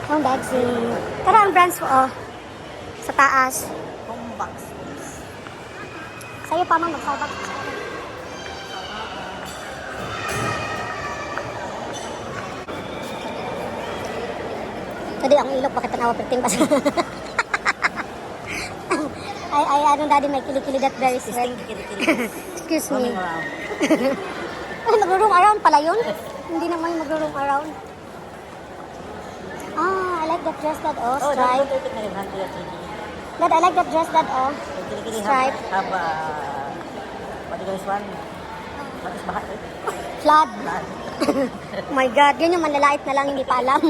Home Baxing. Tara ang brands ko, oh. Sa taas. Home box. Sa'yo pa man mag-Starbucks. Tadi ang ilok, bakit tanawa perting pa ay, ano daddy, may kilikili that very sweet. Excuse me. Coming around. Ay, magro-room around pala yun? Hindi naman yung magro-room around. I like that dress that, oh, Oh, stripe. Dad, I like that dress that, oh. Stripe. Have, what do you guys want? What is bahat? Flood. Oh my God, yun yung manlalait na lang, hindi pa alam.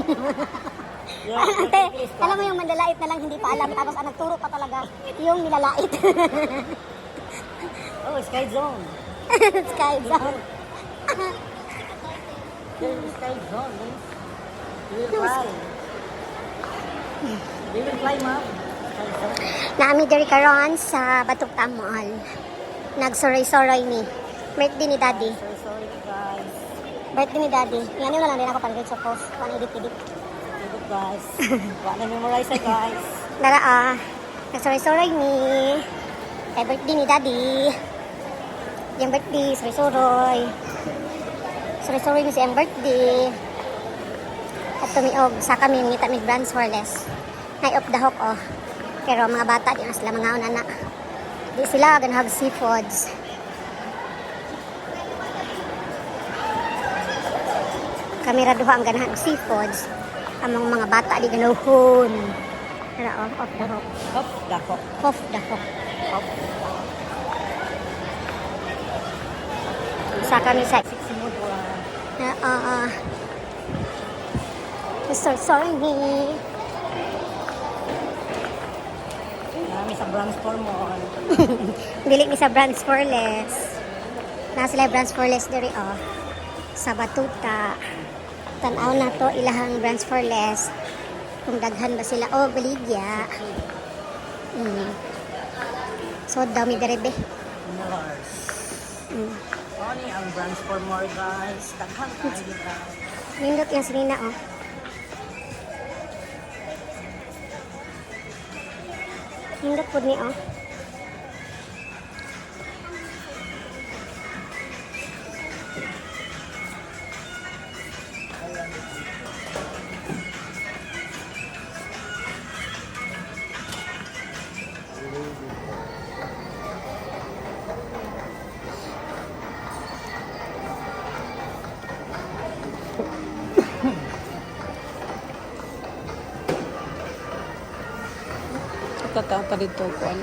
Ate, alam mo yung manlalait na lang, hindi pa alam. Tapos ang nagturo pa talaga, yung nilalait. Oh, Sky Zone. Sky zone. There's Sky Zone. We will fly. We will fly, ma'am. Sky Zone. Naami diri karon sa Batukta Mall. Nagsuroy-suroy ni. Birthday ni Daddy. Sorry, guys. Birthday ni Daddy. Yan yung lang din ako pang-read sa post. Pan-edit-edit. Good, guys. Wala na memorize na, guys. Lara, nagsuroy-suroy ni. Kay birthday ni Daddy. Yung birthday, suroy-suroy. Suroy-suroy ni siyang birthday. At tumiog sa kami, ngita mi brands for less. Night of the Hawk, oh. Pero mga bata, di na sila mga unana. Di sila ganahag seafoods. Kami raduha ang ganahan og seafoods. Among mga bata, di ganahuhon. Tara, oh, off the hook. Hop, dako. Off the hook. Hop. Sa kami sa... Sexy mood, Sorry. Nami sa brands for mo. Dili ni sa brands for less. Na sila brands for less diri, oh. Sa Batuta. Tanaw na to ilahang brands for less. Kung daghan ba sila, oh, baligya. So, dami diri be. Millers. Oni ang brands for more, guys. Taghang tayo dito. Nindot yung sinina, oh. Nindot po ni, oh. Tataw pa dito kuan.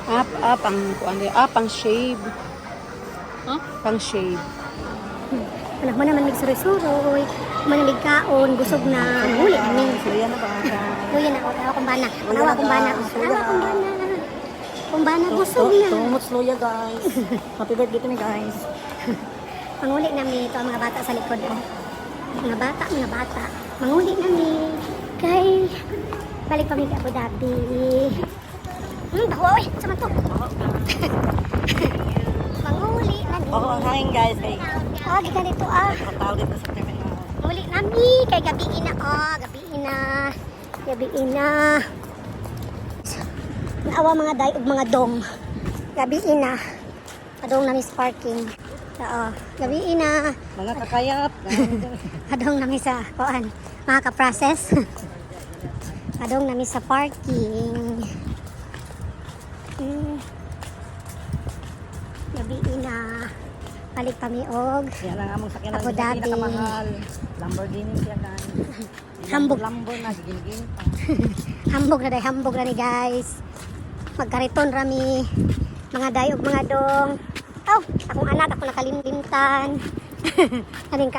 Ang kuan, ang shave. Pang shave. Anak mo naman nagsuroy-suroy. Manamig kaon, busog na. Huli, amin. So, yan na ba? Luya na, tawa kumbana. Tawa kumbana. Tawa kumbana. Kumbana, busog na. Tumuts luya, guys. Happy birthday to me, guys. Manguli namin ito ang mga bata sa likod. Oh. Mga bata. Manguli namin. Kay, balik kami kay Abu Dhabi. Bawa, oy, sama to. Manguli namin. Oh, ang hangin, guys. Hey. Kita dito, ah. Patawag dito sa terminal. Manguli namin. Kay gabiin na, oh. Gabiin na. Naawa mga day ug mga dong. Gabiin na. Adong namin sa parking. Oo, gabiin na. Mga kakayap. Adong namin sa kuan, mga ka-process. Adong namin sa parking. Gabiin na. Balik kami og Yan ang among sakyan Abu Dhabi. Pinakamahal. Lamborghini siya, guys. Hambog. Lambo na, gigilgin pa. hambog na ni guys. Magkariton rami. Mga day ug mga dong. Akong anak ako nakalimlimtan. Kaning